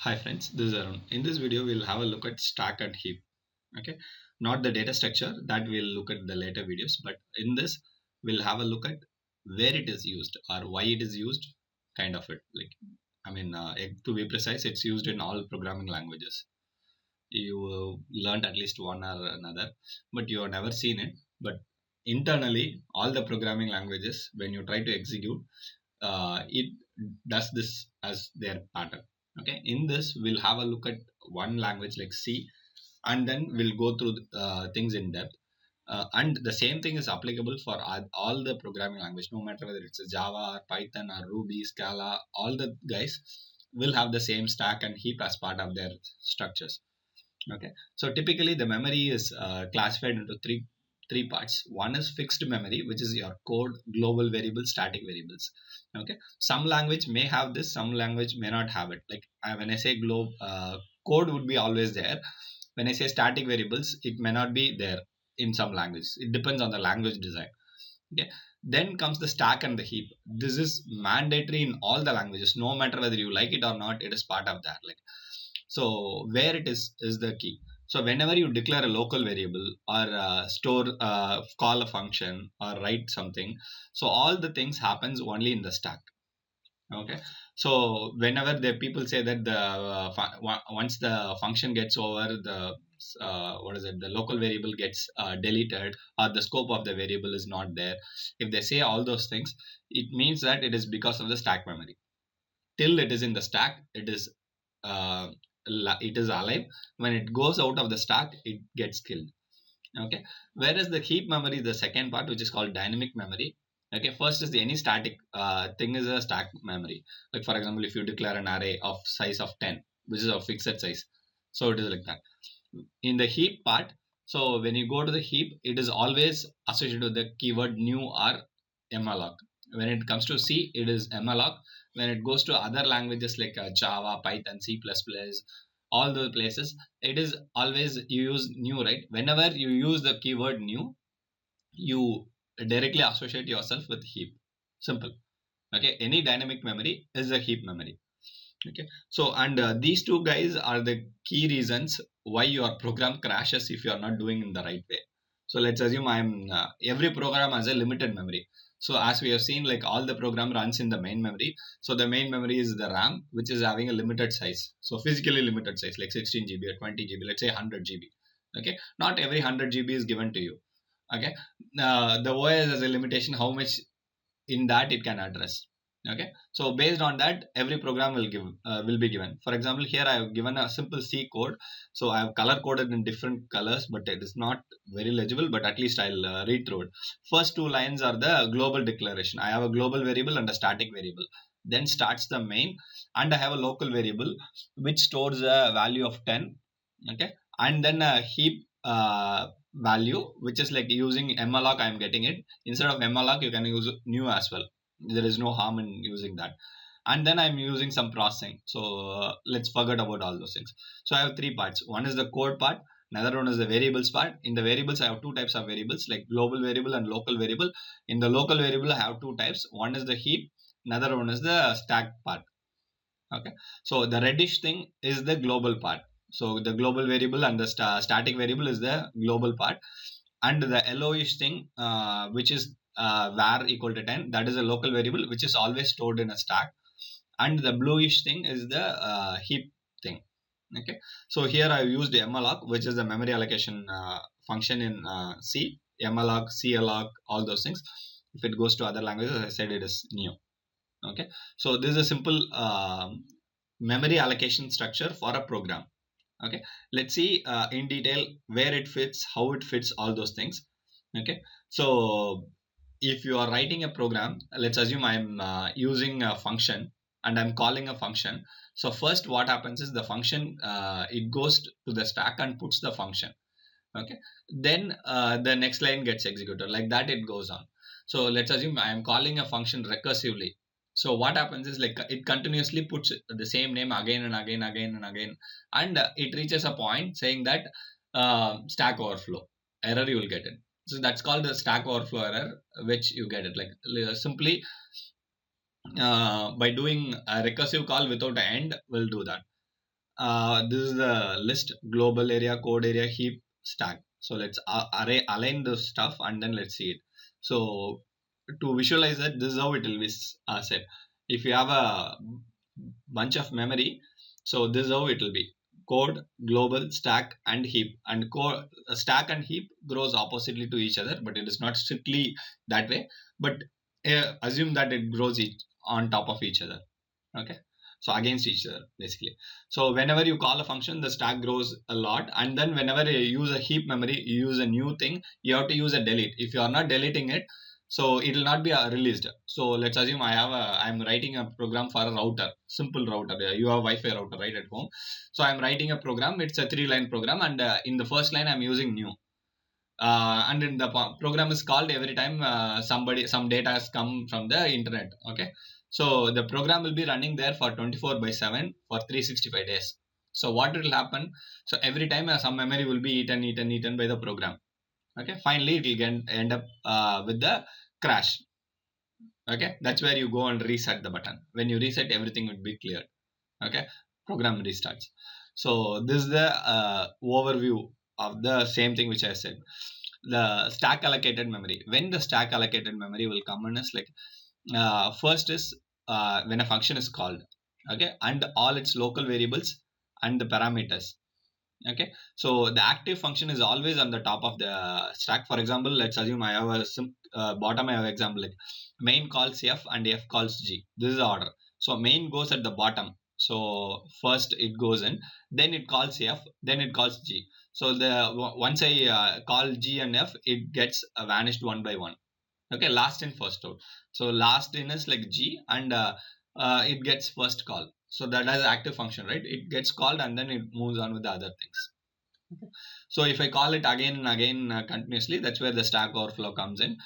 Hi friends, this is Arun. In this video, we'll have a look at stack and heap. Okay, not the data structure that we'll look at the later videos, but in this, we'll have a look at where it is used or why it is used, kind of it. To be precise, it's used in all programming languages. You learned at least one or another, but you have never seen it. But internally, all the programming languages, when you try to execute, it does this as their pattern. Okay, in this we'll have a look at one language like C, and then we'll go through things in depth. And the same thing is applicable for all the programming language, no matter whether it's a Java or Python or Ruby, Scala. All the guys will have the same stack and heap as part of their structures. Okay, so typically the memory is classified into three parts. One is fixed memory, which is your code, global variables, static variables. Okay, some language may have this, some language may not have it. Like when I say code would be always there. When I say static variables, it may not be there in some languages. It depends on the language design. Okay, then comes the stack and the heap. This is mandatory in all the languages, no matter whether you like it or not. It is part of that. Like, so where it is the key. So whenever you declare a local variable or store call a function or write something, so all the things happens only in the stack. Okay, so whenever the people say that once the function gets over, the what is it, the local variable gets deleted, or the scope of the variable is not there, if they say all those things, it means that it is because of the stack memory. Till it is in the stack, uh, it is alive. When it goes out of the stack, it gets killed. Okay, whereas the heap memory is the second part, which is called dynamic memory. Okay, first is the any static thing is a stack memory. Like for example, if you declare an array of size of 10, which is a fixed size, so it is like that. In the heap part, so when you go to the heap, it is always associated with the keyword new or malloc. When it comes to C, it is malloc. When it goes to other languages like Java, Python, C++, all those places, it is always you use new, right? Whenever you use the keyword new, you directly associate yourself with heap. Simple. Okay, any dynamic memory is a heap memory. Okay, so and these two guys are the key reasons why your program crashes if you are not doing in the right way. So let's assume I'm every program has a limited memory. So as we have seen, like all the program runs in the main memory. So the main memory is the RAM, which is having a limited size, so physically limited size, like 16 GB or 20 GB, let's say 100 GB. Okay, not every 100 GB is given to you. Okay, the OS has a limitation how much in that it can address. Okay, so based on that, every program will be given. For example, here I have given a simple C code, so I have color coded in different colors, but it is not very legible, but at least I'll read through it. First two lines are the global declaration. I have a global variable and a static variable. Then starts the main, and I have a local variable which stores a value of 10. Okay, and then a heap value, which is like using malloc. I am getting it. Instead of malloc, you can use new as well. There is no harm in using that. And then I'm using some processing. So let's forget about all those things. So I have three parts. One is the code part, another one is the variables part. In the variables, I have two types of variables, like global variable and local variable. In the local variable, I have two types. One is the heap, another one is the stack part. Okay, so the reddish thing is the global part. So the global variable and the static variable is the global part, and the yellowish thing, which is var equal to 10, that is a local variable which is always stored in a stack, and the bluish thing is the heap thing. Okay, so here I used malloc, which is the memory allocation function in C. Malloc, calloc, all those things. If it goes to other languages, as I said, it is new. Okay, so this is a simple memory allocation structure for a program. Okay, let's see in detail where it fits, how it fits, all those things. Okay, so if you are writing a program, let's assume I'm using a function and I'm calling a function. So first what happens is the function, it goes to the stack and puts the function. Okay, then the next line gets executed, like that it goes on. So let's assume I am calling a function recursively. So what happens is, like, it continuously puts the same name again and again, and it reaches a point saying that stack overflow error, you will get it. So that's called the stack overflow error, which you get it like simply by doing a recursive call without an end will do that. this is the list: global area, code area, heap, stack. So let's align the stuff and then let's see it. So to visualize it, this is how it will be said. If you have a bunch of memory, so this is how it will be: code, global, stack, and heap. And stack and heap grows oppositely to each other, but it is not strictly that way. But assume that it grows each on top of each other. Okay, so against each other basically. So whenever you call a function, the stack grows a lot, and then whenever you use a heap memory, you use a new thing, you have to use a delete. If you are not deleting it, so it will not be released. So let's assume I'm writing a program for a router, simple router. You have Wi-Fi router right at home. So I'm writing a program. It's a 3-line program, and in the first line I'm using new. And then the program is called every time some data has come from the internet. Okay, so the program will be running there for 24/7 for 365 days. So what will happen? So every time some memory will be eaten by the program. Okay, finally it will end up with the crash. Okay, that's where you go and reset the button. When you reset, everything will be cleared. Okay, program restarts. So this is the overview of the same thing which I said. The stack allocated memory. When the stack allocated memory will come in is like, first is when a function is called, okay, and all its local variables and the parameters. Okay, so the active function is always on the top of the stack. For example, let's assume I have a bottom. I have example like main calls f and f calls g. This is the order. So main goes at the bottom. So first it goes in, then it calls f, then it calls g. So the once I call g and f, it gets vanished one by one. Okay, last in first out. So last in is like g, and it gets first call. So that is active function, right? It gets called and then it moves on with the other things. Okay. So if I call it again and again continuously, that's where the stack overflow comes in.